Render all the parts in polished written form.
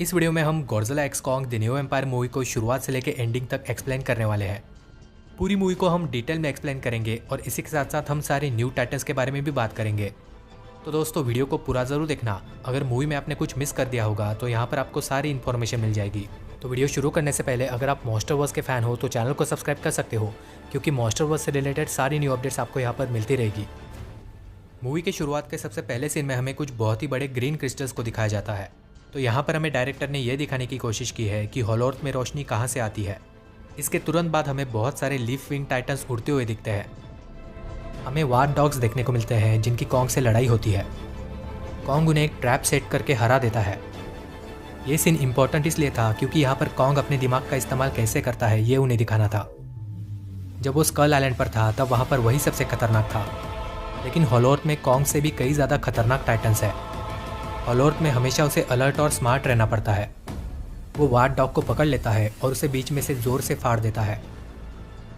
इस वीडियो में हम Godzilla X Kong the new empire movie को शुरुआत से लेकर एंडिंग तक एक्सप्लेन करने वाले हैं। पूरी मूवी को हम डिटेल में एक्सप्लेन करेंगे और इसी के साथ साथ हम सारे न्यू टाइटन्स के बारे में भी बात करेंगे। तो दोस्तों वीडियो को पूरा ज़रूर देखना। अगर मूवी में आपने कुछ मिस कर दिया होगा तो यहाँ पर आपको सारी इन्फॉर्मेशन मिल जाएगी। तो वीडियो शुरू करने से पहले अगर आप मॉन्स्टरवर्स के फ़ैन हो तो चैनल को सब्सक्राइब कर सकते हो, क्योंकि मॉन्स्टरवर्स से रिलेटेड सारी न्यू अपडेट्स आपको यहाँ पर मिलती रहेगी। मूवी के शुरुआत के सबसे पहले सीन में हमें कुछ बहुत ही बड़े ग्रीन क्रिस्टल्स को दिखाया जाता है। तो यहाँ पर हमें डायरेक्टर ने यह दिखाने की कोशिश की है कि हॉलो अर्थ में रोशनी कहाँ से आती है। इसके तुरंत बाद हमें बहुत सारे लीफ विंग टाइटन्स उड़ते हुए दिखते हैं। हमें वार डॉग्स देखने को मिलते हैं जिनकी कॉन्ग से लड़ाई होती है। कॉन्ग उन्हें एक ट्रैप सेट करके हरा देता है। ये सीन इंपॉर्टेंट इसलिए था क्योंकि यहाँ पर कॉन्ग अपने दिमाग का इस्तेमाल कैसे करता है ये उन्हें दिखाना था। जब वो स्कल आइलैंड पर था तब वहाँ पर वही सबसे खतरनाक था, लेकिन हॉलो अर्थ में कॉन्ग से भी कई ज़्यादा खतरनाक टाइटन्स है। हॉलो अर्थ में हमेशा उसे अलर्ट और स्मार्ट रहना पड़ता है। वो वार डॉग को पकड़ लेता है और उसे बीच में से ज़ोर से फाड़ देता है।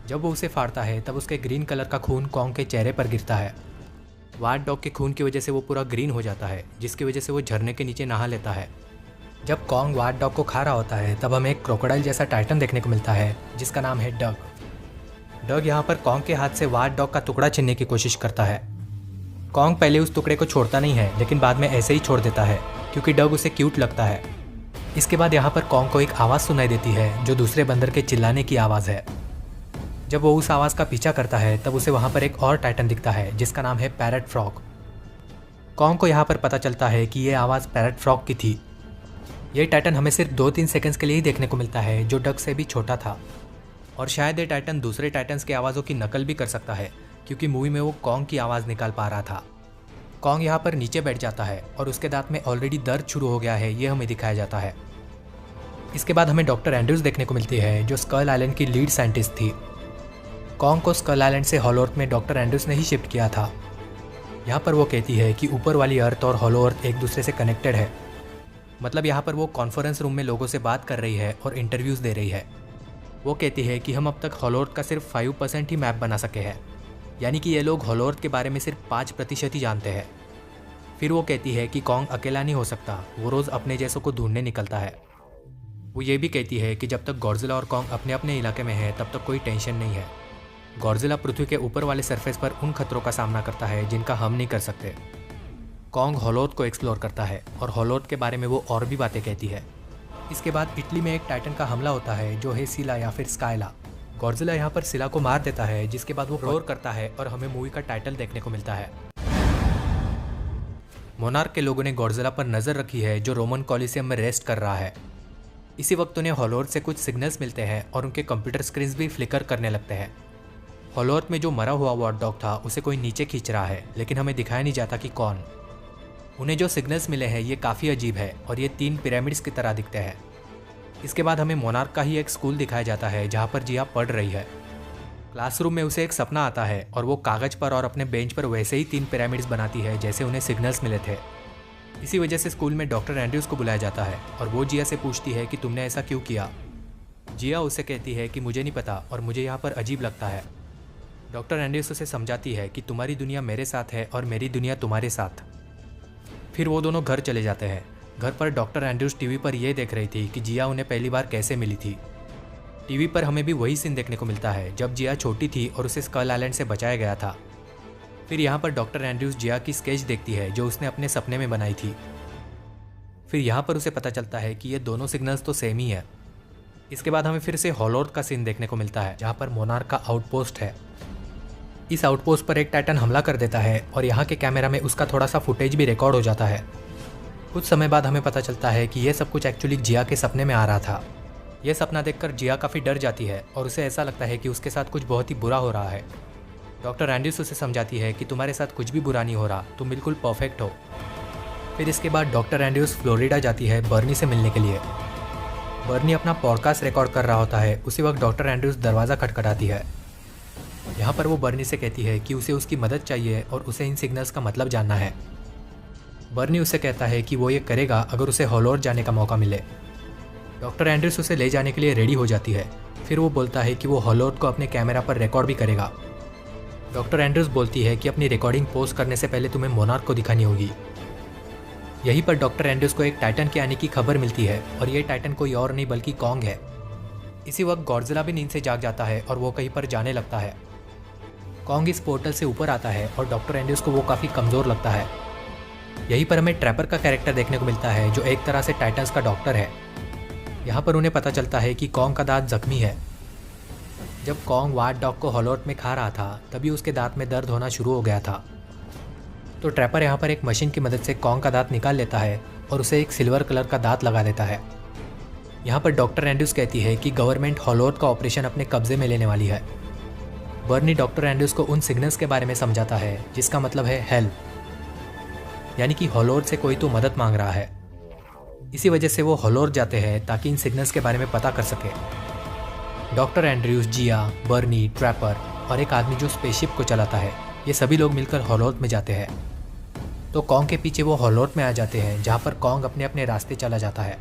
जब वो उसे फाड़ता है तब उसके ग्रीन कलर का खून कॉन्ग के चेहरे पर गिरता है। वार डॉग के खून की वजह से वो पूरा ग्रीन हो जाता है, जिसकी वजह से वो झरने के नीचे नहा लेता है। जब कॉन्ग वार डॉग को खा रहा होता है तब हमें एक क्रोकोडाइल जैसा टाइटन देखने को मिलता है जिसका नाम है डग। डग यहाँ पर कॉन्ग के हाथ से वार डॉग का टुकड़ा छीनने की कोशिश करता है। कॉन्ग पहले उस टुकड़े को छोड़ता नहीं है, लेकिन बाद में ऐसे ही छोड़ देता है क्योंकि डग उसे क्यूट लगता है। इसके बाद यहाँ पर कॉन्ग को एक आवाज़ सुनाई देती है जो दूसरे बंदर के चिल्लाने की आवाज़ है। जब वो उस आवाज़ का पीछा करता है तब उसे वहाँ पर एक और टाइटन दिखता है जिसका नाम है पैरट फ्रॉग। कॉन्ग को यहाँ पर पता चलता है कि ये आवाज़ पैरट फ्रॉग की थी। ये टाइटन हमें सिर्फ 2-3 सेकंड्स के लिए ही देखने को मिलता है, जो डग से भी छोटा था। और शायद ये टाइटन दूसरे टाइटन्स की आवाज़ों की नकल भी कर सकता है, क्योंकि मूवी में वो कॉन्ग की आवाज़ निकाल पा रहा था। कॉन्ग यहाँ पर नीचे बैठ जाता है और उसके दांत में ऑलरेडी दर्द शुरू हो गया है, ये हमें दिखाया जाता है। इसके बाद हमें डॉक्टर एंड्रूज देखने को मिलती है जो स्कल आइलैंड की लीड साइंटिस्ट थी। कॉन्ग को स्कल आइलैंड से हॉलो अर्थ में डॉक्टर एंड्रूज ने ही शिफ्ट किया था। यहाँ पर वो कहती है कि ऊपर वाली अर्थ और हॉलो अर्थ एक दूसरे से कनेक्टेड है। मतलब यहाँ पर वो कॉन्फ्रेंस रूम में लोगों से बात कर रही है और इंटरव्यूज़ दे रही है। वो कहती है कि हम अब तक हॉलो अर्थ का सिर्फ 5% ही मैप बना सके हैं, यानी कि ये लोग हॉलो अर्थ के बारे में सिर्फ 5% ही जानते हैं। फिर वो कहती है कि कॉन्ग अकेला नहीं हो सकता, वो रोज़ अपने जैसों को ढूंढने निकलता है। वो ये भी कहती है कि जब तक गॉडजिला और कॉन्ग अपने अपने इलाके में है तब तक कोई टेंशन नहीं है। गॉडजिला पृथ्वी के ऊपर वाले सरफेस पर उन खतरों का सामना करता है जिनका हम नहीं कर सकते। कॉन्ग हॉलो अर्थ को एक्सप्लोर करता है और हॉलो अर्थ के बारे में वो और भी बातें कहती है। इसके बाद इटली में एक टाइटन का हमला होता है जो है सिला या फिर स्काइला। गॉडजिला यहाँ पर सिला को मार देता है, जिसके बाद वो रोर करता है और हमें मूवी का टाइटल देखने को मिलता है। मोनार्क के लोगों ने गॉडजिला पर नज़र रखी है जो रोमन कॉलिसियम में रेस्ट कर रहा है। इसी वक्त उन्हें हॉलो अर्थ से कुछ सिग्नल्स मिलते हैं और उनके कंप्यूटर स्क्रीन्स भी फ्लिकर करने लगते हैं। हॉलो अर्थ में जो मरा हुआ वार डॉग था उसे कोई नीचे खींच रहा है, लेकिन हमें दिखाया नहीं जाता कि कौन। उन्हें जो सिग्नल्स मिले हैं ये काफ़ी अजीब है और ये 3 पिरामिड्स की तरह दिखते हैं। इसके बाद हमें मोनार्क का ही एक स्कूल दिखाया जाता है जहाँ पर जिया पढ़ रही है। क्लासरूम में उसे एक सपना आता है और वो कागज़ पर और अपने बेंच पर वैसे ही 3 पिरामिड्स बनाती है जैसे उन्हें सिग्नल्स मिले थे। इसी वजह से स्कूल में डॉक्टर एंड्रूज को बुलाया जाता है और वो जिया से पूछती है कि तुमने ऐसा क्यों किया। जिया उसे कहती है कि मुझे नहीं पता और मुझे यहाँ पर अजीब लगता है। डॉक्टर एंड्रूज उसे समझाती है कि तुम्हारी दुनिया मेरे साथ है और मेरी दुनिया तुम्हारे साथ। फिर वो दोनों घर चले जाते हैं। घर पर डॉक्टर एंड्रूज टीवी पर यह देख रही थी कि जिया उन्हें पहली बार कैसे मिली थी। टीवी पर हमें भी वही सीन देखने को मिलता है जब जिया छोटी थी और उसे स्कल आइलैंड से बचाया गया था। फिर यहाँ पर डॉक्टर एंड्रूज जिया की स्केच देखती है जो उसने अपने सपने में बनाई थी। फिर यहाँ पर उसे पता चलता है कि ये दोनों सिग्नल्स तो सेम ही है। इसके बाद हमें फिर से हॉलो अर्थ का सीन देखने को मिलता है जहाँ पर मोनार्क का आउटपोस्ट है। इस आउटपोस्ट पर एक टाइटन हमला कर देता है और यहाँ के कैमरा में उसका थोड़ा सा फुटेज भी रिकॉर्ड हो जाता है। कुछ समय बाद हमें पता चलता है कि यह सब कुछ एक्चुअली जिया के सपने में आ रहा था। यह सपना देखकर जिया काफ़ी डर जाती है और उसे ऐसा लगता है कि उसके साथ कुछ बहुत ही बुरा हो रहा है। डॉक्टर एंड्रूज उसे समझाती है कि तुम्हारे साथ कुछ भी बुरा नहीं हो रहा, तुम बिल्कुल परफेक्ट हो। फिर इसके बाद डॉक्टर एंड्रूज फ्लोरिडा जाती है बर्नी से मिलने के लिए। बर्नी अपना पॉडकास्ट रिकॉर्ड कर रहा होता है। उसी वक्त डॉक्टर एंड्रूज दरवाज़ा खटखटाती है। यहाँ पर वो बर्नी से कहती है कि उसे उसकी मदद चाहिए और उसे इन सिग्नल्स का मतलब जानना है। बर्नी उसे कहता है कि वो ये करेगा अगर उसे हॉलो अर्थ जाने का मौका मिले। डॉक्टर एंड्रूज उसे ले जाने के लिए रेडी हो जाती है। फिर वो बोलता है कि वो हॉलो अर्थ को अपने कैमरा पर रिकॉर्ड भी करेगा। डॉक्टर एंड्रूज बोलती है कि अपनी रिकॉर्डिंग पोस्ट करने से पहले तुम्हें मोनार्क को दिखानी होगी। यहीं पर डॉक्टर एंड्रयूज को एक टाइटन के आने की खबर मिलती है और ये टाइटन कोई और नहीं बल्कि कॉन्ग है। इसी वक्त गॉडजिला भी नींद से जाग जाता है और वो कहीं पर जाने लगता है। कॉन्ग इस पोर्टल से ऊपर आता है और डॉक्टर एंड्रयूज को वो काफ़ी कमज़ोर लगता है। यहीं पर हमें ट्रैपर का कैरेक्टर देखने को मिलता है जो एक तरह से टाइटन्स का डॉक्टर है। यहाँ पर उन्हें पता चलता है कि कॉन्ग का दांत जख्मी है। जब कॉन्ग वाट डॉग को हॉलोट में खा रहा था तभी उसके दांत में दर्द होना शुरू हो गया था। तो ट्रैपर यहाँ पर एक मशीन की मदद से कॉन्ग का दांत निकाल लेता है और उसे एक सिल्वर कलर का दांत लगा देता है। यहाँ पर डॉक्टर एंड्रयूज कहती है कि गवर्नमेंट हॉलोट का ऑपरेशन अपने कब्जे में लेने वाली है। बर्नी डॉक्टर एंड्रयूज को उन सिग्नल्स के बारे में समझाता है जिसका मतलब है हेल्प, यानी कि हॉलोट से कोई तो मदद मांग रहा है। इसी वजह से वो हॉलोट जाते हैं ताकि इन सिग्नल्स के बारे में पता कर सके। डॉक्टर एंड्रयूज, जिया, बर्नी, ट्रैपर और एक आदमी जो स्पेसशिप को चलाता है, ये सभी लोग मिलकर हॉलोट में जाते हैं। तो कॉन्ग के पीछे वो हॉलोट में आ जाते हैं जहाँ पर कॉन्ग अपने अपने रास्ते चला जाता है।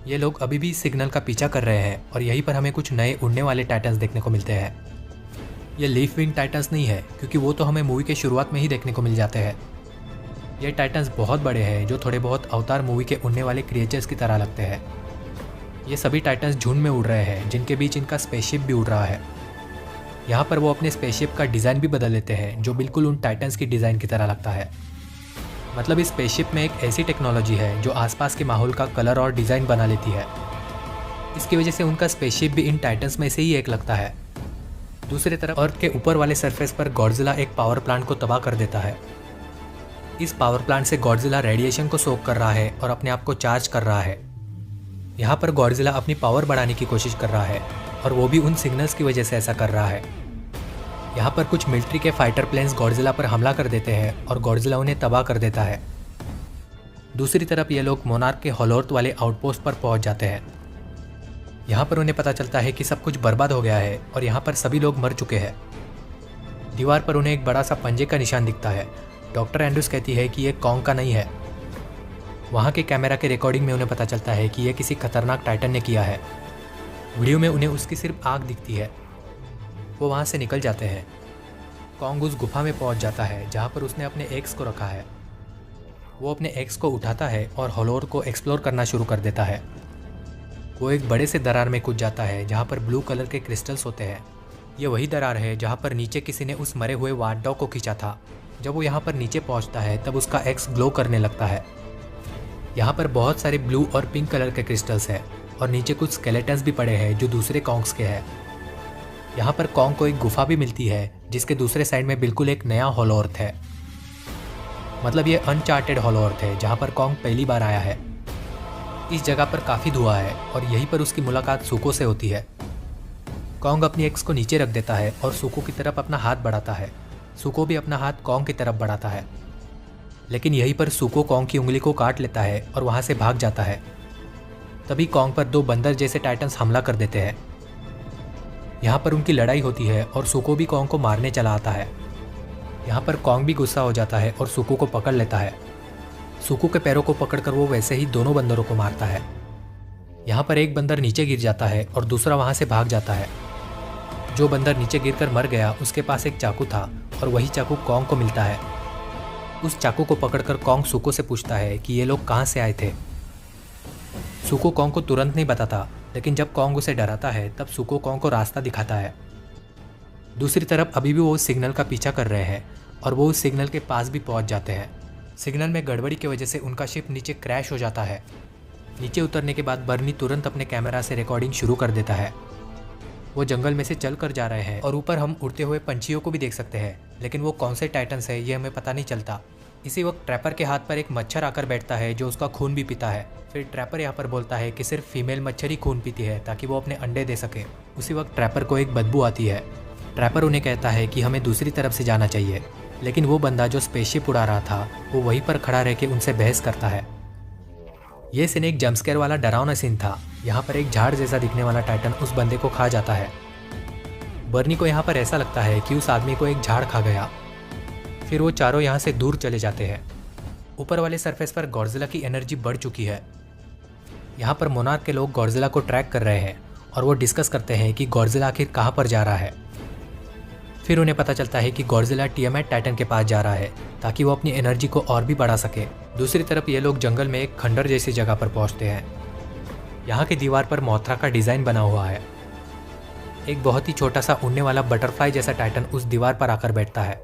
ये लोग अभी भी सिग्नल का पीछा कर रहे हैं और यहीं पर हमें कुछ नए उड़ने वाले टाइटन्स देखने को मिलते हैं। ये लीफ विंग टाइटन्स नहीं है क्योंकि वो तो हमें मूवी के शुरुआत में ही देखने को मिल जाते हैं। ये टाइटन्स बहुत बड़े हैं जो थोड़े बहुत अवतार मूवी के उड़ने वाले क्रिएचर्स की तरह लगते हैं। ये सभी टाइटन्स झुंड में उड़ रहे हैं जिनके बीच इनका स्पेसशिप भी उड़ रहा है। यहाँ पर वो अपने स्पेसशिप का डिज़ाइन भी बदल लेते हैं जो बिल्कुल उन टाइटन्स की डिज़ाइन की तरह लगता है। मतलब इस स्पेसशिप में एक ऐसी टेक्नोलॉजी है जो आसपास के माहौल का कलर और डिज़ाइन बना लेती है। इसकी वजह से उनका स्पेसशिप भी इन टाइटन्स में से ही एक लगता है। दूसरी तरफ अर्थ के ऊपर वाले सरफेस पर गॉडजिला एक पावर प्लांट को तबाह कर देता है। इस पावर प्लांट से गॉडजिला रेडिएशन को सोख कर रहा है और अपने आप को चार्ज कर रहा है। यहाँ पर गॉडजिला अपनी पावर बढ़ाने की कोशिश कर रहा है और वो भी उन सिग्नल्स की वजह से ऐसा कर रहा है। यहाँ पर कुछ मिलिट्री के फाइटर प्लेन्स गॉडजिला पर हमला कर देते हैं और गॉडजिला उन्हें तबाह कर देता है। दूसरी तरफ ये लोग मोनार्क के हॉलोट वाले आउटपोस्ट पर पहुँच जाते हैं। यहाँ पर उन्हें पता चलता है कि सब कुछ बर्बाद हो गया है और यहाँ पर सभी लोग मर चुके हैं। दीवार पर उन्हें एक बड़ा सा पंजे का निशान दिखता है। डॉक्टर एंड्रयूज कहती है कि ये कॉन्ग का नहीं है। वहाँ के कैमरा के रिकॉर्डिंग में उन्हें पता चलता है कि यह किसी खतरनाक टाइटन ने किया है। वीडियो में उन्हें उसकी सिर्फ आग दिखती है। वो वहाँ से निकल जाते हैं। कॉन्ग उस गुफा में पहुँच जाता है जहाँ पर उसने अपने एक्स को रखा है। वो अपने एक्स को उठाता है और हॉलोर को एक्सप्लोर करना शुरू कर देता है। वो एक बड़े से दरार में कूद जाता है जहाँ पर ब्लू कलर के क्रिस्टल्स होते हैं। ये वही दरार है जहाँ पर नीचे किसी ने उस मरे हुए वाट डॉग को खींचा था। जब वो यहाँ पर नीचे पहुँचता है तब उसका एक्स ग्लो करने लगता है। यहाँ पर बहुत सारे ब्लू और पिंक कलर के क्रिस्टल्स हैं और नीचे कुछ स्केलेटन्स भी पड़े हैं जो दूसरे कॉन्ग्स के हैं। यहाँ पर कॉन्ग को एक गुफा भी मिलती है जिसके दूसरे साइड में बिल्कुल एक नया हॉलो अर्थ है। मतलब ये अनचार्टेड हॉलो अर्थ है जहाँ पर कॉन्ग पहली बार आया है। इस जगह पर काफ़ी धुआं है और यहीं पर उसकी मुलाकात सुको से होती है। कॉन्ग अपनी एक्स को नीचे रख देता है और सुको की तरफ अपना हाथ बढ़ाता है। सुको भी अपना हाथ कॉन्ग की तरफ बढ़ाता है, लेकिन यहीं पर सुको कॉन्ग की उंगली को काट लेता है और वहाँ से भाग जाता है। तभी कॉन्ग पर दो बंदर जैसे टाइटन्स हमला कर देते हैं। यहाँ पर उनकी लड़ाई होती है और सुको भी कॉन्ग को मारने चला आता है। यहाँ पर कॉन्ग भी गुस्सा हो जाता है और सुको को पकड़ लेता है। सुको के पैरों को पकड़कर वो वैसे ही दोनों बंदरों को मारता है। यहाँ पर एक बंदर नीचे गिर जाता है और दूसरा वहाँ से भाग जाता है। जो बंदर नीचे गिरकर मर गया उसके पास एक चाकू था और वही चाकू कॉन्ग को मिलता है। उस चाकू को पकड़कर कॉन्ग सुको से पूछता है कि ये लोग कहाँ से आए थे। सुको कॉन्ग को तुरंत नहीं बताता, लेकिन जब कॉन्ग उसे डराता है तब सुको कॉन्ग को रास्ता दिखाता है। दूसरी तरफ अभी भी वो उस सिग्नल का पीछा कर रहे हैं और वो उस सिग्नल के पास भी पहुंच जाते हैं। सिग्नल में गड़बड़ी की वजह से उनका शिप नीचे क्रैश हो जाता है। नीचे उतरने के बाद बर्नी तुरंत अपने कैमरा से रिकॉर्डिंग शुरू कर देता है। वो जंगल में से चल कर जा रहे हैं और ऊपर हम उड़ते हुए पंछियों को भी देख सकते हैं, लेकिन वो कौन से टाइटन्स है ये हमें पता नहीं चलता। इसी वक्त ट्रैपर के हाथ पर एक मच्छर आकर बैठता है जो उसका खून भी पीता है। फिर ट्रैपर यहाँ पर बोलता है कि सिर्फ फीमेल मच्छर ही खून पीती है ताकि वो अपने अंडे दे सके। उसी वक्त ट्रैपर को एक बदबू आती है। ट्रैपर उन्हें कहता है कि हमें दूसरी तरफ से जाना चाहिए, लेकिन वो बंदा जो स्पेसशिप उड़ा रहा था वो वहीं पर खड़ा रह के उनसे बहस करता है। ये सीन एक जंपस्केयर वाला डरावना सीन था। यहाँ पर एक झाड़ जैसा दिखने वाला टाइटन उस बंदे को खा जाता है। बर्नी को यहाँ पर ऐसा लगता है कि उस आदमी को एक झाड़ खा गया। फिर वो चारों यहाँ से दूर चले जाते हैं। ऊपर वाले सरफेस पर गॉडजिला की एनर्जी बढ़ चुकी है। यहाँ पर मोनार्क के लोग गॉडजिला को ट्रैक कर रहे हैं और वो डिस्कस करते हैं कि गॉडजिला आखिर कहाँ पर जा रहा है। फिर उन्हें पता चलता है कि गॉडजिला टियामेट टाइटन के पास जा रहा है ताकि वो अपनी एनर्जी को और भी बढ़ा सके। दूसरी तरफ ये लोग जंगल में एक खंडर जैसी जगह पर पहुंचते हैं। यहाँ की दीवार पर मोथरा का डिज़ाइन बना हुआ है। एक बहुत ही छोटा सा उड़ने वाला बटरफ्लाई जैसा टाइटन उस दीवार पर आकर बैठता है।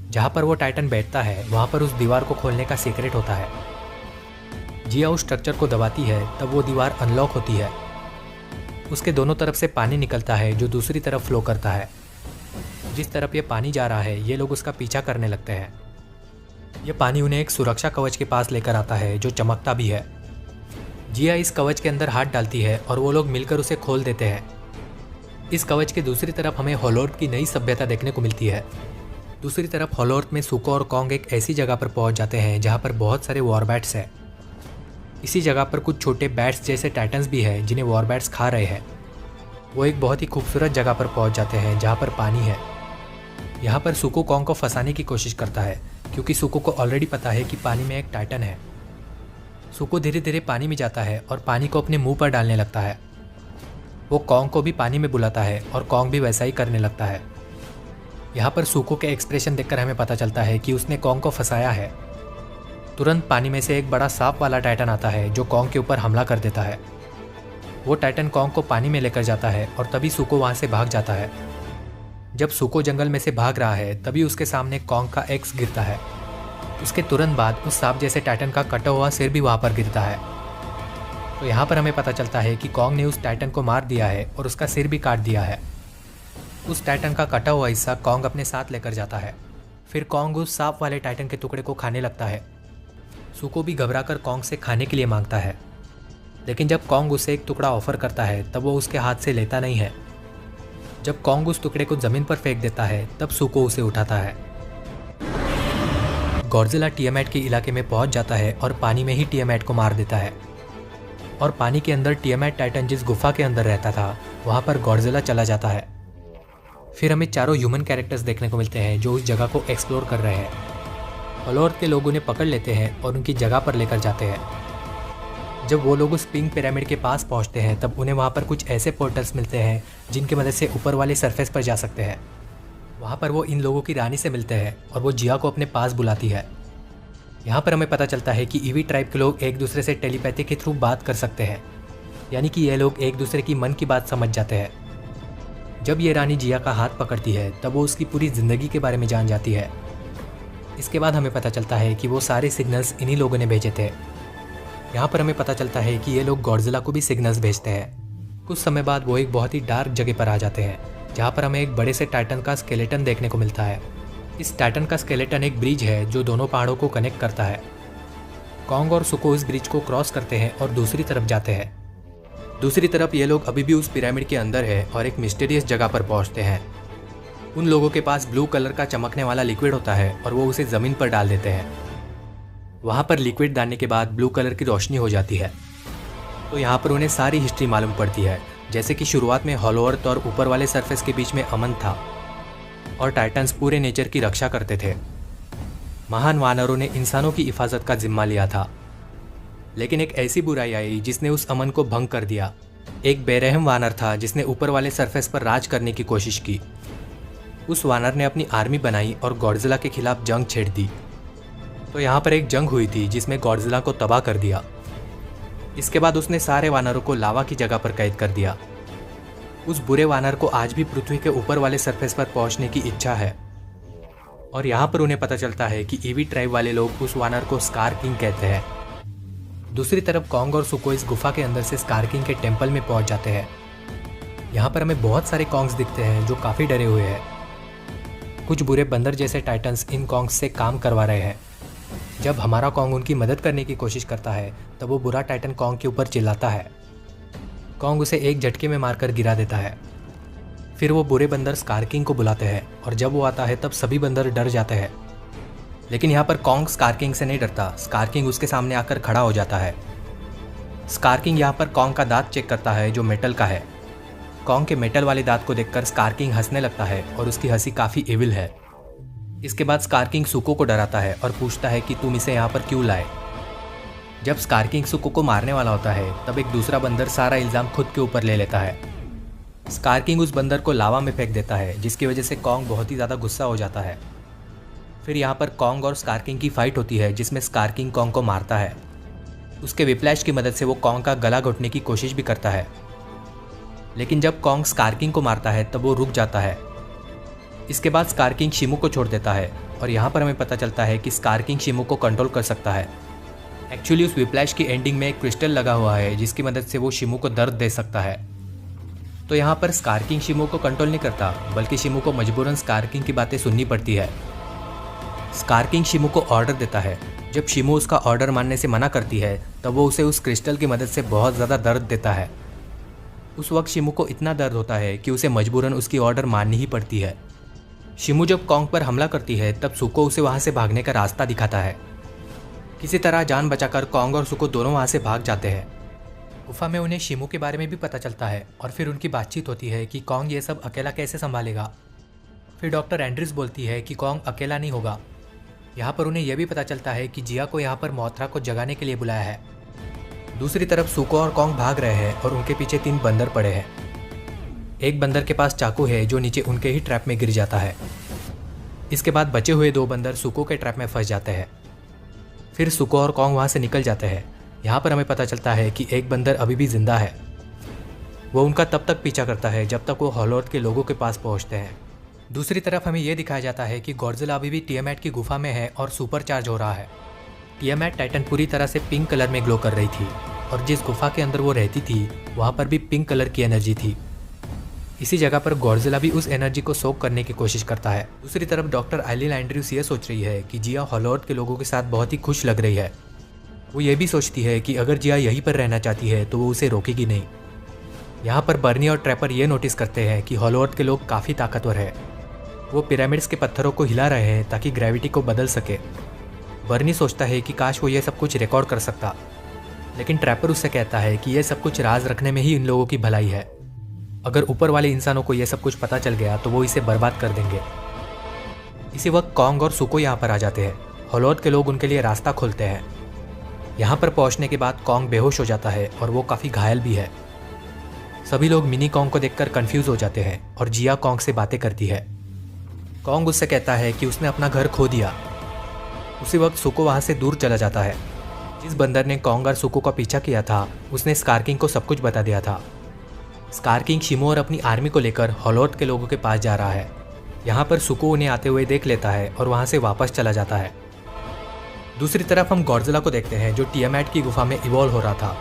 जहाँ पर वो टाइटन बैठता है वहाँ पर उस दीवार को खोलने का सीक्रेट होता है। जिया उस स्ट्रक्चर को दबाती है तब वो दीवार अनलॉक होती है। उसके दोनों तरफ से पानी निकलता है जो दूसरी तरफ फ्लो करता है। जिस तरफ ये पानी जा रहा है ये लोग उसका पीछा करने लगते हैं। ये पानी उन्हें एक सुरक्षा कवच के पास लेकर आता है जो चमकता भी है। जिया इस कवच के अंदर हाथ डालती है और वो लोग मिलकर उसे खोल देते हैं। इस कवच के दूसरी तरफ हमें होलोर्थ की नई सभ्यता देखने को मिलती है। दूसरी तरफ होलोर्थ में सुको और कॉन्ग एक ऐसी जगह पर पहुंच जाते हैं जहां पर बहुत सारे वॉरबैट्स हैं। इसी जगह पर कुछ छोटे बैट्स जैसे टाइटन्स भी हैं जिन्हें वॉरबैट्स खा रहे हैं। वो एक बहुत ही खूबसूरत जगह पर पहुंच जाते हैं जहां पर पानी है। यहाँ पर सुको कॉन्ग को फंसाने की कोशिश करता है क्योंकि सुको को ऑलरेडी पता है कि पानी में एक टाइटन है। सुको धीरे धीरे पानी में जाता है और पानी को अपने मुंह पर डालने लगता है। वो कॉन्ग को भी पानी में बुलाता है और कॉन्ग भी वैसा ही करने लगता है। यहाँ पर सुको के एक्सप्रेशन देखकर हमें पता चलता है कि उसने कॉन्ग को फंसाया है। तुरंत पानी में से एक बड़ा सांप वाला टाइटन आता है जो कॉन्ग के ऊपर हमला कर देता है। वो टाइटन कॉन्ग को पानी में लेकर जाता है और तभी सुको वहाँ से भाग जाता है। जब सुको जंगल में से भाग रहा है तभी उसके सामने कॉन्ग का एक्स गिरता है। उसके तुरंत बाद उस सांप जैसे टाइटन का कटा हुआ सिर भी वहाँ पर गिरता है। तो यहाँ पर हमें पता चलता है कि कॉन्ग ने उस टाइटन को मार दिया है और उसका सिर भी काट दिया है। उस टाइटन का कटा हुआ हिस्सा कॉन्ग अपने साथ लेकर जाता है। फिर कॉन्ग उस सांप वाले टाइटन के टुकड़े को खाने लगता है। सुको भी घबराकर कॉन्ग से खाने के लिए मांगता है, लेकिन जब कॉन्ग उसे एक टुकड़ा ऑफर करता है तब वो उसके हाथ से लेता नहीं है। जब कॉन्ग उस टुकड़े को ज़मीन पर फेंक देता है तब सुको उसे उठाता है। गॉडजिला टियामैट के इलाके में पहुंच जाता है और पानी में ही टियामैट को मार देता है। और पानी के अंदर टियामैट टाइटन जिस गुफा के अंदर रहता था वहाँ पर गॉडजिला चला जाता है। फिर हमें चारों ह्यूमन कैरेक्टर्स देखने को मिलते हैं जो उस जगह को एक्सप्लोर कर रहे हैं। होलोर्थ के लोग उन्हें पकड़ लेते हैं और उनकी जगह पर लेकर जाते हैं। जब वो लोग उस पिंक पिरामिड के पास पहुंचते हैं तब उन्हें वहाँ पर कुछ ऐसे पोर्टल्स मिलते हैं जिनकी मदद से ऊपर वाले सरफेस पर जा सकते हैं। वहाँ पर वो इन लोगों की रानी से मिलते हैं और वो जिया को अपने पास बुलाती है। यहाँ पर हमें पता चलता है कि ईवी ट्राइब के लोग एक दूसरे से टेलीपैथी के थ्रू बात कर सकते हैं, यानी कि ये लोग एक दूसरे की मन की बात समझ जाते हैं। जब ये रानी जिया का हाथ पकड़ती है तब वो उसकी पूरी ज़िंदगी के बारे में जान जाती है। इसके बाद हमें पता चलता है कि वो सारे सिग्नल्स इन्हीं लोगों ने भेजे थे। यहाँ पर हमें पता चलता है कि ये लोग गॉडजिला को भी सिग्नल्स भेजते हैं। कुछ समय बाद वो एक बहुत ही डार्क जगह पर आ जाते हैं जहाँ पर हमें एक बड़े से टाइटन का स्केलेटन देखने को मिलता है। इस टाइटन का स्केलेटन एक ब्रिज है जो दोनों पहाड़ों को कनेक्ट करता है। कॉन्ग और सुको इस ब्रिज को क्रॉस करते हैं और दूसरी तरफ जाते हैं। दूसरी तरफ ये लोग अभी भी उस पिरामिड के अंदर है और एक मिस्टीरियस जगह पर पहुंचते हैं। उन लोगों के पास ब्लू कलर का चमकने वाला लिक्विड होता है और वो उसे ज़मीन पर डाल देते हैं। वहाँ पर लिक्विड डालने के बाद ब्लू कलर की रोशनी हो जाती है। तो यहाँ पर उन्हें सारी हिस्ट्री मालूम पड़ती है, जैसे कि शुरुआत में होलोअर्थ और ऊपर वाले सरफेस के बीच में अमन था और टाइटन्स पूरे नेचर की रक्षा करते थे। महान वानरों ने इंसानों की हिफाजत का जिम्मा लिया था, लेकिन एक ऐसी बुराई आई जिसने उस अमन को भंग कर दिया। एक बेरहम वानर था जिसने ऊपर वाले सरफेस पर राज करने की कोशिश की। उस वानर ने अपनी आर्मी बनाई और गॉडजिला के खिलाफ जंग छेड़ दी। तो यहाँ पर एक जंग हुई थी जिसमें गॉडजिला को तबाह कर दिया। इसके बाद उसने सारे वानरों को लावा की जगह पर कैद कर दिया। उस बुरे वानर को आज भी पृथ्वी के ऊपर वाले सरफेस पर पहुंचने की इच्छा है और यहाँ पर उन्हें पता चलता है कि ईवी ट्राइब वाले लोग उस वानर को स्कार किंग कहते हैं। दूसरी तरफ कॉन्ग और सुको इस गुफा के अंदर से स्कार किंग के टेम्पल में पहुंच जाते हैं। यहाँ पर हमें बहुत सारे कॉन्ग्स दिखते हैं जो काफ़ी डरे हुए हैं। कुछ बुरे बंदर जैसे टाइटन्स इन कॉन्ग्स से काम करवा रहे हैं। जब हमारा कॉन्ग उनकी मदद करने की कोशिश करता है तब वो बुरा टाइटन कॉन्ग के ऊपर चिल्लाता है। कॉन्ग उसे एक झटके में मारकर गिरा देता है। फिर वो बुरे बंदर स्कार किंग को बुलाते हैं और जब वो आता है तब सभी बंदर डर जाते हैं। लेकिन यहाँ पर कॉन्ग स्कार किंग से नहीं डरता। स्कार किंग उसके सामने आकर खड़ा हो जाता है। स्कार किंग यहाँ पर कॉन्ग का दांत चेक करता है जो मेटल का है। कॉन्ग के मेटल वाले दांत को देखकर स्कार किंग हंसने लगता है और उसकी हंसी काफ़ी एविल है। इसके बाद स्कार किंग सुको को डराता है और पूछता है कि तुम इसे यहाँ पर क्यों लाए। जब स्कार किंग सुको को मारने वाला होता है तब एक दूसरा बंदर सारा इल्ज़ाम खुद के ऊपर ले लेता है। स्कार किंग उस बंदर को लावा में फेंक देता है जिसकी वजह से कॉन्ग बहुत ही ज़्यादा गुस्सा हो जाता है। फिर यहाँ पर कॉन्ग और स्कार किंग की फाइट होती है जिसमें स्कार किंग कॉन्ग को मारता है। उसके विप्लैश की मदद से वो कॉन्ग का गला घोटने की कोशिश भी करता है, लेकिन जब कॉन्ग स्कार किंग को मारता है तब वो रुक जाता है। इसके बाद स्कार किंग शिमू को छोड़ देता है और यहाँ पर हमें पता चलता है कि स्कार किंग शिमू को कंट्रोल कर सकता है। एक्चुअली उस विप्लैश की एंडिंग में एक क्रिस्टल लगा हुआ है जिसकी मदद से वो शिमू को दर्द दे सकता है। तो यहाँ पर स्कार किंग शिमू को कंट्रोल नहीं करता, बल्कि शिमू को मजबूरन स्कार किंग की बातें सुननी पड़ती है। स्कार किंग शिमू को ऑर्डर देता है। जब शिमू उसका ऑर्डर मानने से मना करती है तब वो उसे उस क्रिस्टल की मदद से बहुत ज़्यादा दर्द देता है। उस वक्त शिमू को इतना दर्द होता है कि उसे मजबूरन उसकी ऑर्डर माननी ही पड़ती है। शिमू जब कॉन्ग पर हमला करती है तब सुको उसे वहाँ से भागने का रास्ता दिखाता है। किसी तरह जान बचाकर कॉन्ग और सुको दोनों वहाँ से भाग जाते हैं। गुफा में उन्हें शिमू के बारे में भी पता चलता है और फिर उनकी बातचीत होती है कि कॉन्ग ये सब अकेला कैसे संभालेगा। फिर डॉक्टर एंड्रयूज बोलती है कि कॉन्ग अकेला नहीं होगा। यहाँ पर उन्हें यह भी पता चलता है कि जिया को यहाँ पर मोथरा को जगाने के लिए बुलाया है। दूसरी तरफ सुको और कॉन्ग भाग रहे हैं और उनके पीछे 3 बंदर पड़े हैं। एक बंदर के पास चाकू है जो नीचे उनके ही ट्रैप में गिर जाता है। इसके बाद बचे हुए 2 बंदर सुको के ट्रैप में फंस जाते हैं। फिर सुको और कॉन्ग वहाँ से निकल जाते हैं। यहाँ पर हमें पता चलता है कि एक बंदर अभी भी जिंदा है। वो उनका तब तक पीछा करता है जब तक वो होलो अर्थ के लोगों के पास पहुँचते हैं। दूसरी तरफ हमें यह दिखाया जाता है कि गॉडजिला अभी भी टियामैट की गुफा में है और सुपर चार्ज हो रहा है। टियामैट टाइटन पूरी तरह से पिंक कलर में ग्लो कर रही थी और जिस गुफा के अंदर वो रहती थी वहाँ पर भी पिंक कलर की एनर्जी थी। इसी जगह पर गॉडजिला भी उस एनर्जी को सोक करने की कोशिश करता है। दूसरी तरफ डॉक्टर आइलिन एंड्रयूज ये सोच रही है कि जिया होलो अर्थ के लोगों के साथ बहुत ही खुश लग रही है। वो ये भी सोचती है कि अगर जिया यहीं पर रहना चाहती है तो वो उसे रोकेगी नहीं। यहाँ पर बर्नी और ट्रैपर ये नोटिस करते हैं कि होलो अर्थ के लोग काफ़ी ताकतवर है। वो पिरामिड्स के पत्थरों को हिला रहे हैं ताकि ग्रेविटी को बदल सके। बर्नी सोचता है कि काश वो ये सब कुछ रिकॉर्ड कर सकता, लेकिन ट्रैपर उससे कहता है कि ये सब कुछ राज रखने में ही इन लोगों की भलाई है। अगर ऊपर वाले इंसानों को ये सब कुछ पता चल गया तो वो इसे बर्बाद कर देंगे। इसी वक्त कॉन्ग और सुको यहाँ पर आ जाते हैं। होलो अर्थ के लोग उनके लिए रास्ता खोलते हैं। यहाँ पर पहुँचने के बाद कॉन्ग बेहोश हो जाता है और वो काफ़ी घायल भी है। सभी लोग मिनी कॉन्ग को देखकर कंफ्यूज हो जाते हैं और जिया कॉन्ग से बातें करती है। कॉन्ग उससे कहता है कि उसने अपना घर खो दिया। उसी वक्त सुको वहाँ से दूर चला जाता है। जिस बंदर ने कॉन्ग और सुको का पीछा किया था उसने स्कार किंग को सब कुछ बता दिया था। स्कार किंग शिमो और अपनी आर्मी को लेकर होलो अर्थ के लोगों के पास जा रहा है। यहाँ पर सुको उन्हें आते हुए देख लेता है और वहाँ से वापस चला जाता है। दूसरी तरफ हम गॉडजिला को देखते हैं जो टियामैट की गुफा में इवॉल्व हो रहा था।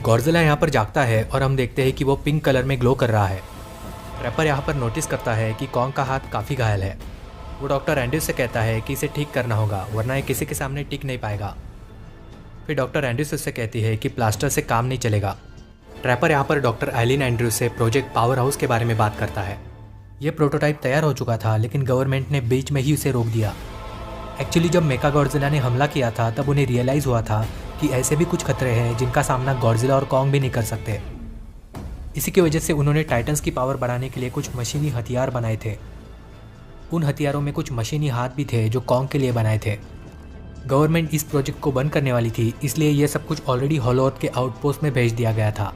गॉडजिला यहाँ पर जागता है और हम देखते हैं कि वो पिंक कलर में ग्लो कर रहा है। ट्रैपर यहाँ पर नोटिस करता है कि कॉन्ग का हाथ काफ़ी घायल है। वो डॉक्टर एंड्रयूज से कहता है कि इसे ठीक करना होगा वरना ये किसी के सामने टिक नहीं पाएगा। फिर डॉक्टर एंड्रयूज उससे कहती है कि प्लास्टर से काम नहीं चलेगा। ट्रैपर यहाँ पर डॉक्टर आइलिन एंड्रयूज से प्रोजेक्ट पावर हाउस के बारे में बात करता है। ये प्रोटोटाइप तैयार हो चुका था लेकिन गवर्नमेंट ने बीच में ही उसे रोक दिया। एक्चुअली जब मेका गॉडजिला ने हमला किया था तब उन्हें रियलाइज़ हुआ था कि ऐसे भी कुछ खतरे हैं जिनका सामना गॉडजिला और कॉन्ग भी नहीं कर सकते। इसी की वजह से उन्होंने टाइटन्स की पावर बढ़ाने के लिए कुछ मशीनी हथियार बनाए थे। उन हथियारों में कुछ मशीनी हाथ भी थे जो कॉन्ग के लिए बनाए थे। गवर्नमेंट इस प्रोजेक्ट को बंद करने वाली थी, इसलिए यह सब कुछ ऑलरेडी होलो अर्थ के आउटपोस्ट में भेज दिया गया था।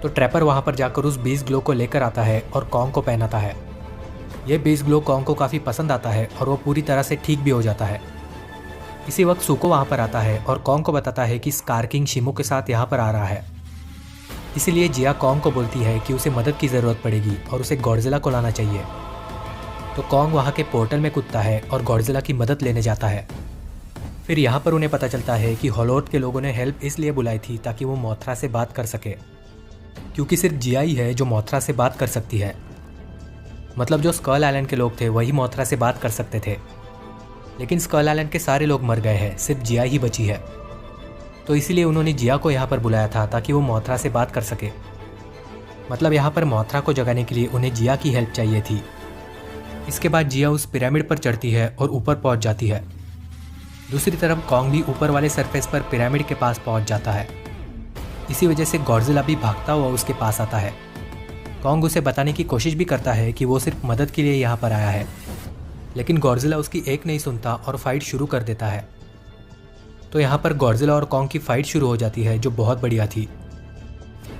तो ट्रैपर वहाँ पर जाकर उस बीस ग्लो को लेकर आता है और कॉन्ग को पहनाता है। यह बीस ग्लो कॉन्ग को काफ़ी पसंद आता है और वो पूरी तरह से ठीक भी हो जाता है। इसी वक्त सुको वहाँ पर आता है और कॉन्ग को बताता है कि स्कार किंग शिमो के साथ यहाँ पर आ रहा है। इसीलिए जिया कॉन्ग को बोलती है कि उसे मदद की ज़रूरत पड़ेगी और उसे गॉडजिला को लाना चाहिए। तो कॉन्ग वहाँ के पोर्टल में कूदता है और गॉडजिला की मदद लेने जाता है। फिर यहाँ पर उन्हें पता चलता है कि होलो अर्थ के लोगों ने हेल्प इसलिए बुलाई थी ताकि वो मोथरा से बात कर सके, क्योंकि सिर्फ जिया ही है जो मोथरा से बात कर सकती है। मतलब जो स्कल आइलैंड के लोग थे वही मोथरा से बात कर सकते थे, लेकिन स्कल आइलैंड के सारे लोग मर गए हैं, सिर्फ जिया ही बची है। तो इसीलिए उन्होंने जिया को यहाँ पर बुलाया था ताकि वो मोथरा से बात कर सके। मतलब यहाँ पर मोथरा को जगाने के लिए उन्हें जिया की हेल्प चाहिए थी। इसके बाद जिया उस पिरामिड पर चढ़ती है और ऊपर पहुँच जाती है। दूसरी तरफ कॉन्ग भी ऊपर वाले सरफेस पर पिरामिड के पास पहुँच जाता है। इसी वजह से गॉडजिला भी भागता हुआ उसके पास आता है। कॉन्ग उसे बताने की कोशिश भी करता है कि वो सिर्फ मदद के लिए यहाँ पर आया है, लेकिन गॉडजिला उसकी एक नहीं सुनता और फाइट शुरू कर देता है। तो यहाँ पर गॉडजिला और कॉन्ग की फाइट शुरू हो जाती है जो बहुत बढ़िया थी।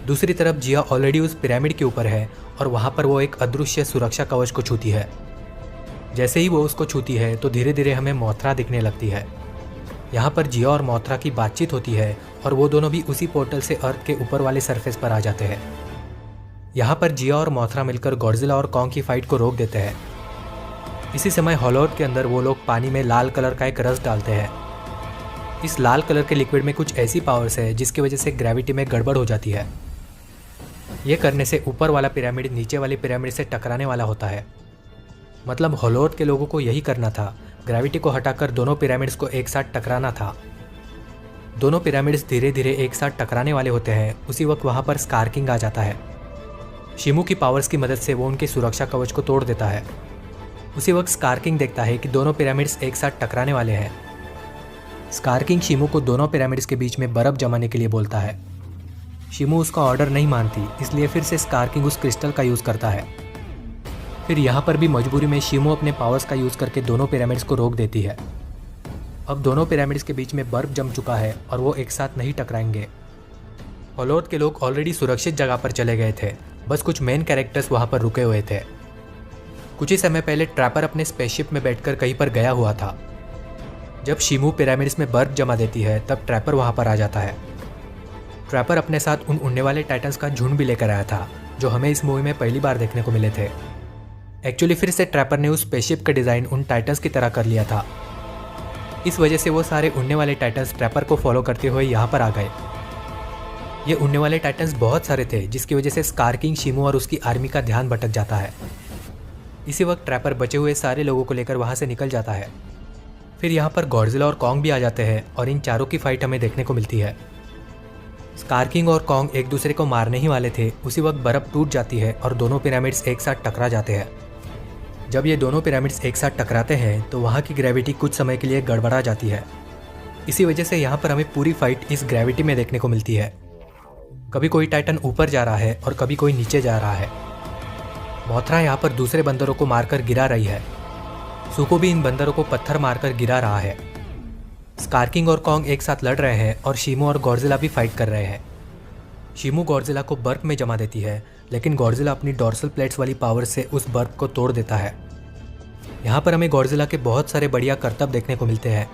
दूसरी तरफ जिया ऑलरेडी उस पिरामिड के ऊपर है और वहाँ पर वो एक अदृश्य सुरक्षा कवच को छूती है। जैसे ही वो उसको छूती है तो धीरे धीरे हमें मोथरा दिखने लगती है। यहाँ पर जिया और मोथरा की बातचीत होती है और वो दोनों भी उसी पोर्टल से अर्थ के ऊपर वाले सरफेस पर आ जाते हैं। यहाँ पर जिया और मोथरा मिलकर गॉडजिला और कॉन्ग की फाइट को रोक देते हैं। इसी समय होलो अर्थ के अंदर वो लोग पानी में लाल कलर का एक रस डालते हैं। इस लाल कलर के लिक्विड में कुछ ऐसी पावर्स है जिसकी वजह से ग्रेविटी में गड़बड़ हो जाती है। ये करने से ऊपर वाला पिरामिड नीचे वाली पिरामिड से टकराने वाला होता है। मतलब होलो अर्थ के लोगों को यही करना था, ग्रेविटी को हटाकर दोनों पिरामिड्स को एक साथ टकराना था। दोनों पिरामिड्स धीरे धीरे एक साथ टकराने वाले होते हैं। उसी वक्त वहाँ पर स्कार किंग आ जाता है। शिमू की पावर्स की मदद से वो उनकी सुरक्षा कवच को तोड़ देता है। उसी वक्त स्कार किंग देखता है कि दोनों पिरामिड्स एक साथ टकराने वाले हैं। स्कार किंग शिमू को दोनों पिरामिड्स के बीच में बर्फ जमाने के लिए बोलता है। शिमू उसका ऑर्डर नहीं मानती, इसलिए फिर से स्कार किंग उस क्रिस्टल का यूज़ करता है। फिर यहाँ पर भी मजबूरी में शिमू अपने पावर्स का यूज़ करके दोनों पिरामिड्स को रोक देती है। अब दोनों पिरामिड्स के बीच में बर्फ जम चुका है और वो एक साथ नहीं टकराएंगे। होलो अर्थ के लोग ऑलरेडी सुरक्षित जगह पर चले गए थे, बस कुछ मेन कैरेक्टर्स वहाँ पर रुके हुए थे। कुछ ही समय पहले ट्रैपर अपने स्पेसशिप में बैठकर कहीं पर गया हुआ था। जब शिमू पिरामिड्स में बर्फ जमा देती है तब ट्रैपर वहाँ पर आ जाता है। ट्रैपर अपने साथ उन उड़ने वाले टाइटन्स का झुंड भी लेकर आया था जो हमें इस मूवी में पहली बार देखने को मिले थे। एक्चुअली फिर से ट्रैपर ने उस स्पेसशिप का डिज़ाइन उन टाइटन्स की तरह कर लिया था। इस वजह से वो सारे उड़ने वाले टाइटन्स ट्रैपर को फॉलो करते हुए यहाँ पर आ गए। ये उड़ने वाले टाइटन्स बहुत सारे थे जिसकी वजह से स्कार किंग, शिमू और उसकी आर्मी का ध्यान भटक जाता है। इसी वक्त ट्रैपर बचे हुए सारे लोगों को लेकर वहाँ से निकल जाता है। फिर यहाँ पर गॉडजिला और कॉन्ग भी आ जाते हैं और इन चारों की फाइट हमें देखने को मिलती है। स्कार किंग और कॉन्ग एक दूसरे को मारने ही वाले थे, उसी वक्त बर्फ टूट जाती है और दोनों पिरामिड्स एक साथ टकरा जाते हैं। जब ये दोनों पिरामिड्स एक साथ टकराते हैं तो वहाँ की ग्रेविटी कुछ समय के लिए गड़बड़ा जाती है। इसी वजह से यहाँ पर हमें पूरी फाइट इस ग्रेविटी में देखने को मिलती है। कभी कोई टाइटन ऊपर जा रहा है और कभी कोई नीचे जा रहा है। मोथरा यहाँ पर दूसरे बंदरों को मारकर गिरा रही है। सुको भी इन बंदरों को पत्थर मारकर गिरा रहा है। स्कार किंग और कॉन्ग एक साथ लड़ रहे हैं और शिमू और गॉडजिला भी फाइट कर रहे हैं। शिमू गॉडजिला को बर्फ में जमा देती है, लेकिन गॉडजिला अपनी डॉर्सल प्लेट्स वाली पावर से उस बर्फ को तोड़ देता है। यहाँ पर हमें गॉडजिला के बहुत सारे बढ़िया करतब देखने को मिलते हैं।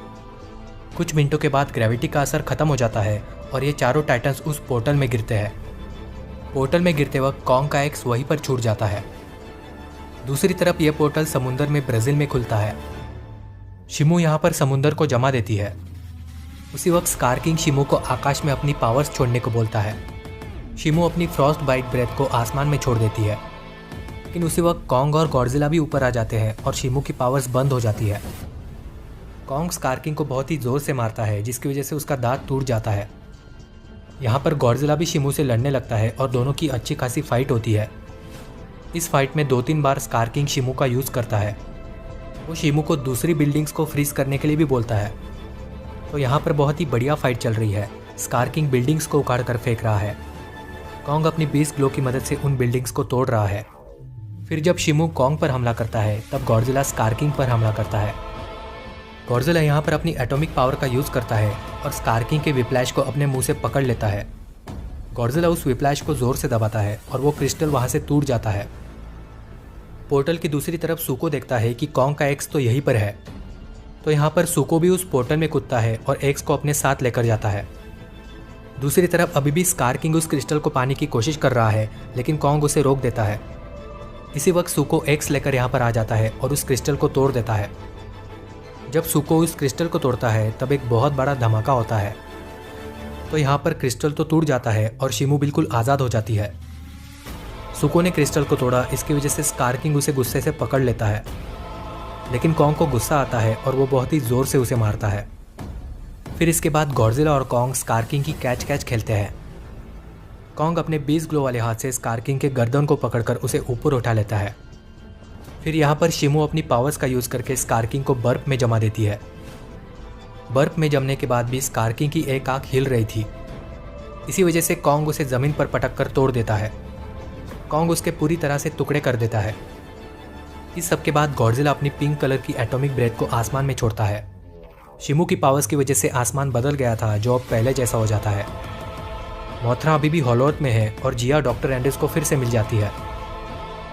कुछ मिनटों के बाद ग्रेविटी का असर खत्म हो जाता है और ये चारों टाइटन्स उस पोर्टल में गिरते हैं। पोर्टल में गिरते वक्त कॉन्ग का एक्स वहीं पर छूट जाता है। दूसरी तरफ यह पोर्टल समुंदर में ब्राज़ील में खुलता है। शिमू यहाँ पर समुंदर को जमा देती है। उसी वक्त स्कार किंग शिमू को आकाश में अपनी पावर्स छोड़ने को बोलता है। शिमू अपनी फ्रॉस्ट बाइट ब्रेथ को आसमान में छोड़ देती है, लेकिन उसी वक्त कॉन्ग और गॉडजिला भी ऊपर आ जाते हैं और शिमू की पावर्स बंद हो जाती है। कॉन्ग स्कार किंग को बहुत ही ज़ोर से मारता है जिसकी वजह से उसका दांत टूट जाता है। यहाँ पर गॉडजिला भी शिमू से लड़ने लगता है और दोनों की अच्छी खासी फाइट होती है। इस फाइट में 2-3 बार स्कार किंग शिमू का यूज़ करता है। वो शिमू को दूसरी बिल्डिंग्स को फ्रीज करने के लिए भी बोलता है। तो यहाँ पर बहुत ही बढ़िया फाइट चल रही है। स्कार किंग बिल्डिंग्स को उखाड़ कर फेंक रहा है। कॉन्ग अपनी बीस्ट ग्लो की मदद से उन बिल्डिंग्स को तोड़ रहा है। फिर जब शिमू कॉन्ग पर हमला करता है तब गॉडजिला स्कार किंग पर हमला करता है। गॉडजिला यहाँ पर अपनी एटॉमिक पावर का यूज़ करता है और स्कार किंग के विप्लैश को अपने मुंह से पकड़ लेता है। गॉडजिला उस विप्लैश को ज़ोर से दबाता है और वो क्रिस्टल वहाँ से टूट जाता है। पोर्टल की दूसरी तरफ सुको देखता है कि कॉन्ग का एक्स तो यहीं पर है। तो यहाँ पर सुको भी उस पोर्टल में कूदता है और एक्स को अपने साथ लेकर जाता है। दूसरी तरफ अभी भी स्कार किंग उस क्रिस्टल को पाने की कोशिश कर रहा है, लेकिन कॉन्ग उसे रोक देता है। इसी वक्त सुको एक्स लेकर यहाँ पर आ जाता है और उस क्रिस्टल को तोड़ देता है। जब सुको उस क्रिस्टल को तोड़ता है तब एक बहुत बड़ा धमाका होता है। तो यहाँ पर क्रिस्टल तो टूट जाता है और शिमू बिल्कुल आज़ाद हो जाती है। सुको ने क्रिस्टल को तोड़ा, इसकी वजह से स्कार किंग उसे गुस्से से पकड़ लेता है, लेकिन कॉन्ग को गुस्सा आता है और वो बहुत ही ज़ोर से उसे मारता है। फिर इसके बाद गॉडजिला और कॉन्ग स्कार किंग की कैच कैच खेलते हैं। कॉन्ग अपने 20 ग्लो वाले हाथ से स्कार किंग के गर्दन को पकड़कर उसे ऊपर उठा लेता है। फिर यहाँ पर शिमू अपनी पावर्स का यूज़ करके स्कार किंग को बर्फ में जमा देती है। बर्फ में जमने के बाद भी स्कार किंग की एक आंख हिल रही थी। इसी वजह से कॉन्ग उसे ज़मीन पर पटक कर तोड़ देता है। कॉन्ग उसके पूरी तरह से टुकड़े कर देता है। इस सब के बाद गॉडजिला अपनी पिंक कलर की एटॉमिक ब्रेथ को आसमान में छोड़ता है। शिमू की पावर्स की वजह से आसमान बदल गया था, जो अब पहले जैसा हो जाता है। मोथरा अभी भी होलो अर्थ में है और जिया डॉक्टर एंड्रयूज को फिर से मिल जाती है।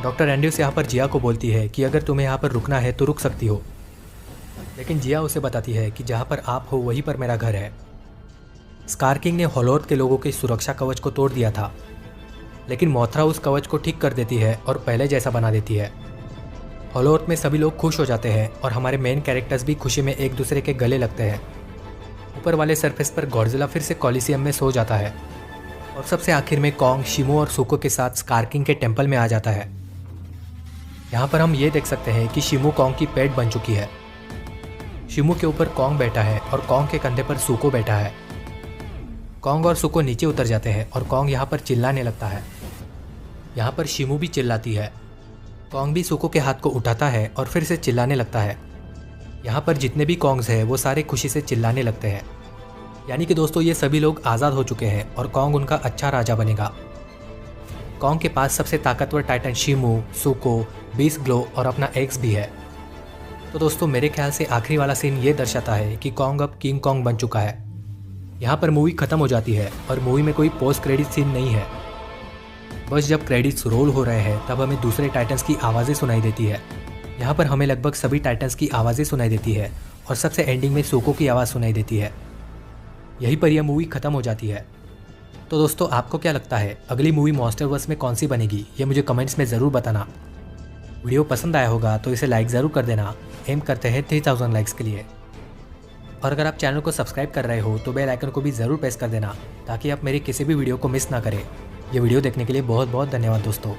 डॉक्टर एंड्रयूस यहाँ पर जिया को बोलती है कि अगर तुम्हें यहाँ पर रुकना है तो रुक सकती हो, लेकिन जिया उसे बताती है कि जहाँ पर आप हो वहीं पर मेरा घर है। स्कार किंग ने होलोर्थ के लोगों के सुरक्षा कवच को तोड़ दिया था, लेकिन मोथरा उस कवच को ठीक कर देती है और पहले जैसा बना देती है। होलोर्थ में सभी लोग खुश हो जाते हैं और हमारे मेन कैरेक्टर्स भी खुशी में एक दूसरे के गले लगते हैं। ऊपर वाले सरफेस पर गॉडजिला फिर से कॉलिसियम में सो जाता है और सबसे आखिर में कॉन्ग, शिमो और सुको के साथ स्कार किंग के टेंपल में आ जाता है। यहाँ पर हम ये देख सकते हैं कि शिमो कॉन्ग की पेट बन चुकी है। शिमो के ऊपर कॉन्ग बैठा है और कॉन्ग के कंधे पर सुको बैठा है। कॉन्ग और सुको नीचे उतर जाते हैं और कॉन्ग यहाँ पर चिल्लाने लगता है। यहाँ पर शिमो भी चिल्लाती है। कॉन्ग भी सुको के हाथ को उठाता है और फिर से चिल्लाने लगता है। यहाँ पर जितने भी कॉन्ग्स हैं वो सारे खुशी से चिल्लाने लगते हैं। यानी कि दोस्तों ये सभी लोग आज़ाद हो चुके हैं और कॉन्ग उनका अच्छा राजा बनेगा। कॉन्ग के पास सबसे ताकतवर टाइटन शिमो, सुको, बीस्ट ग्लो और अपना एक्स भी है। तो दोस्तों मेरे ख्याल से आखिरी वाला सीन ये दर्शाता है कि कॉन्ग अब किंग कॉन्ग बन चुका है। यहाँ पर मूवी ख़त्म हो जाती है और मूवी में कोई पोस्ट क्रेडिट सीन नहीं है। बस जब क्रेडिट्स रोल हो रहे हैं तब हमें दूसरे टाइटन्स की आवाज़ें सुनाई देती है। यहाँ पर हमें लगभग सभी टाइटन्स की आवाज़ें सुनाई देती है और सबसे एंडिंग में सुको की आवाज़ सुनाई देती है। यहीं पर यह मूवी ख़त्म हो जाती है। तो दोस्तों आपको क्या लगता है अगली मूवी मॉन्स्टरवर्स में कौन सी बनेगी, ये मुझे कमेंट्स में ज़रूर बताना। वीडियो पसंद आया होगा तो इसे लाइक ज़रूर कर देना। एम करते हैं 3000 लाइक्स के लिए। और अगर आप चैनल को सब्सक्राइब कर रहे हो तो बेल आइकन को भी ज़रूर प्रेस कर देना ताकि आप मेरी किसी भी वीडियो को मिस ना करें। ये वीडियो देखने के लिए बहुत बहुत धन्यवाद दोस्तों।